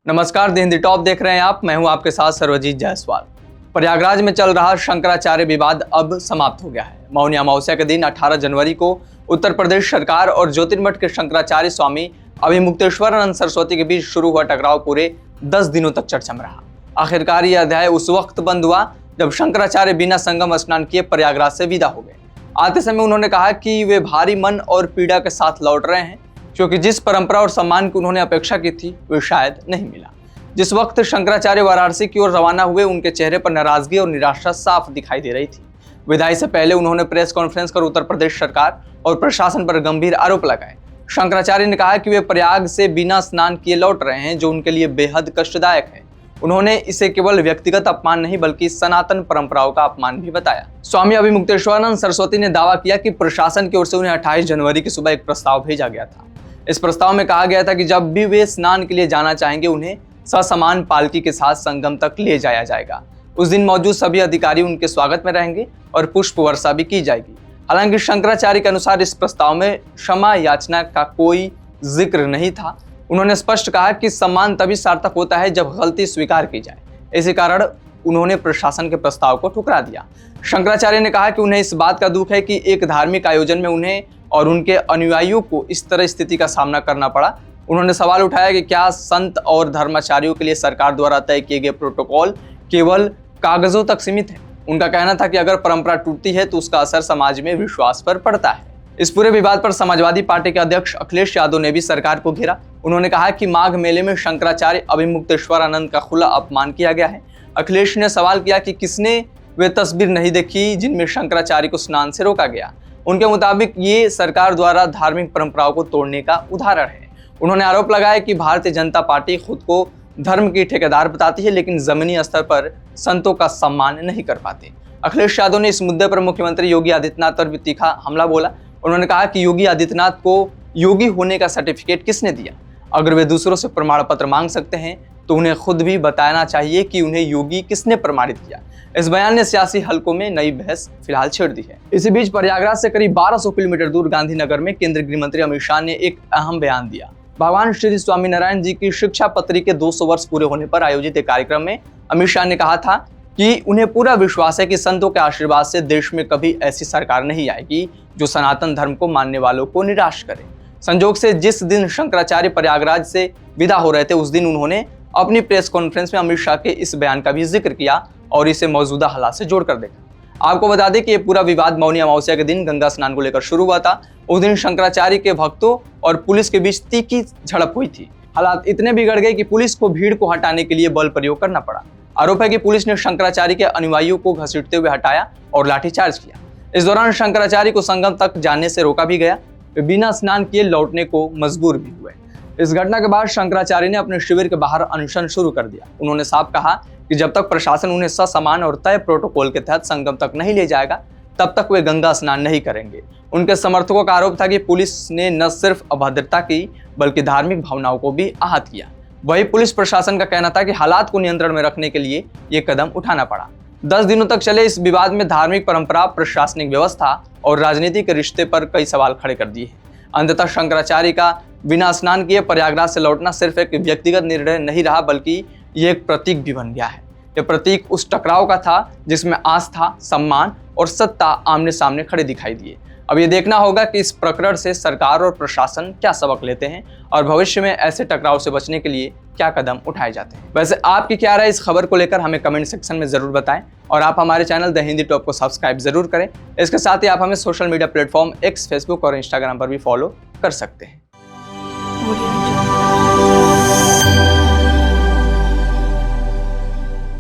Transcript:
नमस्कार, the Hindi top देख रहे हैं आप। मैं हूं आपके साथ सर्वजीत जायसवाल। प्रयागराज में चल रहा शंकराचार्य विवाद अब समाप्त हो गया है। मौनी अमावस्या के दिन 18 जनवरी को उत्तर प्रदेश सरकार और ज्योतिर्मठ के शंकराचार्य स्वामी अभिमुक्तेश्वरानंद सरस्वती के बीच शुरू हुआ टकराव पूरे 10 दिनों तक चर्चा में रहा। आखिरकार यह अध्याय उस वक्त बंद हुआ जब शंकराचार्य बिना संगम स्नान किए प्रयागराज से विदा हो गए। आते समय उन्होंने कहा कि वे भारी मन और पीड़ा के साथ लौट रहे हैं, क्योंकि जिस परंपरा और सम्मान की उन्होंने अपेक्षा की थी वे शायद नहीं मिला। जिस वक्त शंकराचार्य वाराणसी की ओर रवाना हुए, उनके चेहरे पर नाराजगी और निराशा साफ दिखाई दे रही थी। विदाई से पहले उन्होंने प्रेस कॉन्फ्रेंस कर उत्तर प्रदेश सरकार और प्रशासन पर गंभीर आरोप लगाए। शंकराचार्य ने कहा कि वे प्रयाग से बिना स्नान किए लौट रहे हैं, जो उनके लिए बेहद कष्टदायक है। उन्होंने इसे केवल व्यक्तिगत अपमान नहीं बल्कि सनातन परंपराओं का अपमान भी बताया। स्वामी अभिमुक्तेश्वरानंद सरस्वती ने दावा किया कि प्रशासन की ओर से उन्हें 28 जनवरी की सुबह एक प्रस्ताव भेजा गया था। इस प्रस्ताव में कहा गया था कि जब भी वे स्नान के लिए जाना चाहेंगे, उन्हें ससमान पालकी के साथ संगम तक ले जाया जाएगा। उस दिन मौजूद सभी अधिकारी उनके स्वागत में रहेंगे और पुष्प वर्षा भी की जाएगी। हालांकि शंकराचार्य के अनुसार इस प्रस्ताव में क्षमा याचना का कोई जिक्र नहीं था। उन्होंने स्पष्ट कहा कि सम्मान तभी सार्थक होता है जब गलती स्वीकार की जाए। इसी कारण उन्होंने प्रशासन के प्रस्ताव को ठुकरा दिया। शंकराचार्य ने कहा कि उन्हें इस बात का दुख है कि एक धार्मिक आयोजन में उन्हें और उनके अनुयायियों को इस तरह स्थिति का सामना करना पड़ा। उन्होंने सवाल उठाया कि क्या संत और धर्माचार्यों के लिए सरकार द्वारा तय किए गए प्रोटोकॉल केवल कागजों तक सीमित है। उनका कहना था कि अगर परंपरा टूटती है तो उसका असर समाज में विश्वास पर पड़ता है। इस पूरे विवाद पर समाजवादी पार्टी के अध्यक्ष अखिलेश यादव ने भी सरकार को घेरा। उन्होंने कहा कि माघ मेले में शंकराचार्य अभिमुक्तेश्वरानंद का खुला अपमान किया गया है। अखिलेश ने सवाल किया कि किसने वे तस्वीर नहीं देखी जिनमें शंकराचार्य को स्नान से रोका गया। उनके मुताबिक ये सरकार द्वारा धार्मिक परंपराओं को तोड़ने का उदाहरण है। उन्होंने आरोप लगाया कि भारतीय जनता पार्टी खुद को धर्म की ठेकेदार बताती है, लेकिन जमीनी स्तर पर संतों का सम्मान नहीं कर पाते। अखिलेश यादव ने इस मुद्दे पर मुख्यमंत्री योगी आदित्यनाथ पर भी तीखा हमला बोला। उन्होंने कहा कि योगी आदित्यनाथ को योगी होने का सर्टिफिकेट किसने दिया? अगर वे दूसरों से प्रमाण पत्र मांग सकते हैं तो उन्हें खुद भी बताना चाहिए कि उन्हें योगी किसने प्रमाणित किया। इस बयान ने सियासी हलकों में नई बहस फिलहाल छेड़ दी है। इसी बीच प्रयागराज से करीब 1200 किलोमीटर दूर गांधीनगर में केंद्रीय गृह मंत्री अमित शाह ने एक अहम बयान दिया। भगवान श्री स्वामीनारायण जी की शिक्षा पत्री के 200 वर्ष पूरे होने पर आयोजित एक कार्यक्रम में अमित शाह ने कहा था कि उन्हें पूरा विश्वास है कि संतों के आशीर्वाद से देश में कभी ऐसी सरकार नहीं आएगी जो सनातन धर्म को मानने वालों को निराश करे। संजोग से जिस दिन शंकराचार्य प्रयागराज से विदा हो रहे थे, उस दिन उन्होंने अपनी प्रेस कॉन्फ्रेंस में अमित शाह के इस बयान का भी जिक्र किया और इसे मौजूदा हालात से जोड़कर देखा। आपको बता दें कि ये पूरा विवाद मौनी अमावस्या के दिन गंगा स्नान को लेकर शुरू हुआ था। उस दिन शंकराचार्य के भक्तों और पुलिस के बीच तीखी झड़प हुई थी। हालात इतने बिगड़ गए कि पुलिस को भीड़ को हटाने के लिए बल प्रयोग करना पड़ा। आरोप है कि पुलिस ने शंकराचार्य के अनुयायियों को घसीटते हुए हटाया और लाठीचार्ज किया। इस दौरान शंकराचार्य को संगम तक जाने से रोका भी गया। वे बिना स्नान किए लौटने को मजबूर भी हुए। इस घटना के बाद शंकराचार्य ने अपने शिविर के बाहर अनशन शुरू कर दिया। उन्होंने साफ कहा कि जब तक प्रशासन उन्हें ससमान और तय प्रोटोकॉल के तहत संगम तक नहीं ले जाएगा, तब तक वे गंगा स्नान नहीं करेंगे। उनके समर्थकों का आरोप था कि पुलिस ने न सिर्फ अभद्रता की बल्कि धार्मिक भावनाओं को भी आहत किया। वही पुलिस प्रशासन का कहना था कि हालात को नियंत्रण में रखने के लिए ये कदम उठाना पड़ा। 10 दिनों तक चले इस विवाद में धार्मिक परंपरा, प्रशासनिक व्यवस्था और राजनीति के रिश्ते पर कई सवाल खड़े कर दिए हैं। अंततः शंकराचार्य का बिना स्नान किए प्रयागराज से लौटना सिर्फ एक व्यक्तिगत निर्णय नहीं रहा, बल्कि ये एक प्रतीक भी बन गया है। यह प्रतीक उस टकराव का था जिसमें आस्था, सम्मान और सत्ता आमने सामने खड़े दिखाई दिए। अब ये देखना होगा कि इस प्रकरण से सरकार और प्रशासन क्या सबक लेते हैं और भविष्य में ऐसे टकराव से बचने के लिए क्या कदम उठाए जाते हैं। वैसे आपकी क्या राय इस खबर को लेकर हमें कमेंट सेक्शन में जरूर बताएं और आप हमारे चैनल द हिंदी टॉप को सब्सक्राइब जरूर करें। इसके साथ ही आप हमें social media platform x, Facebook और इंस्टाग्राम पर भी फॉलो कर सकते हैं।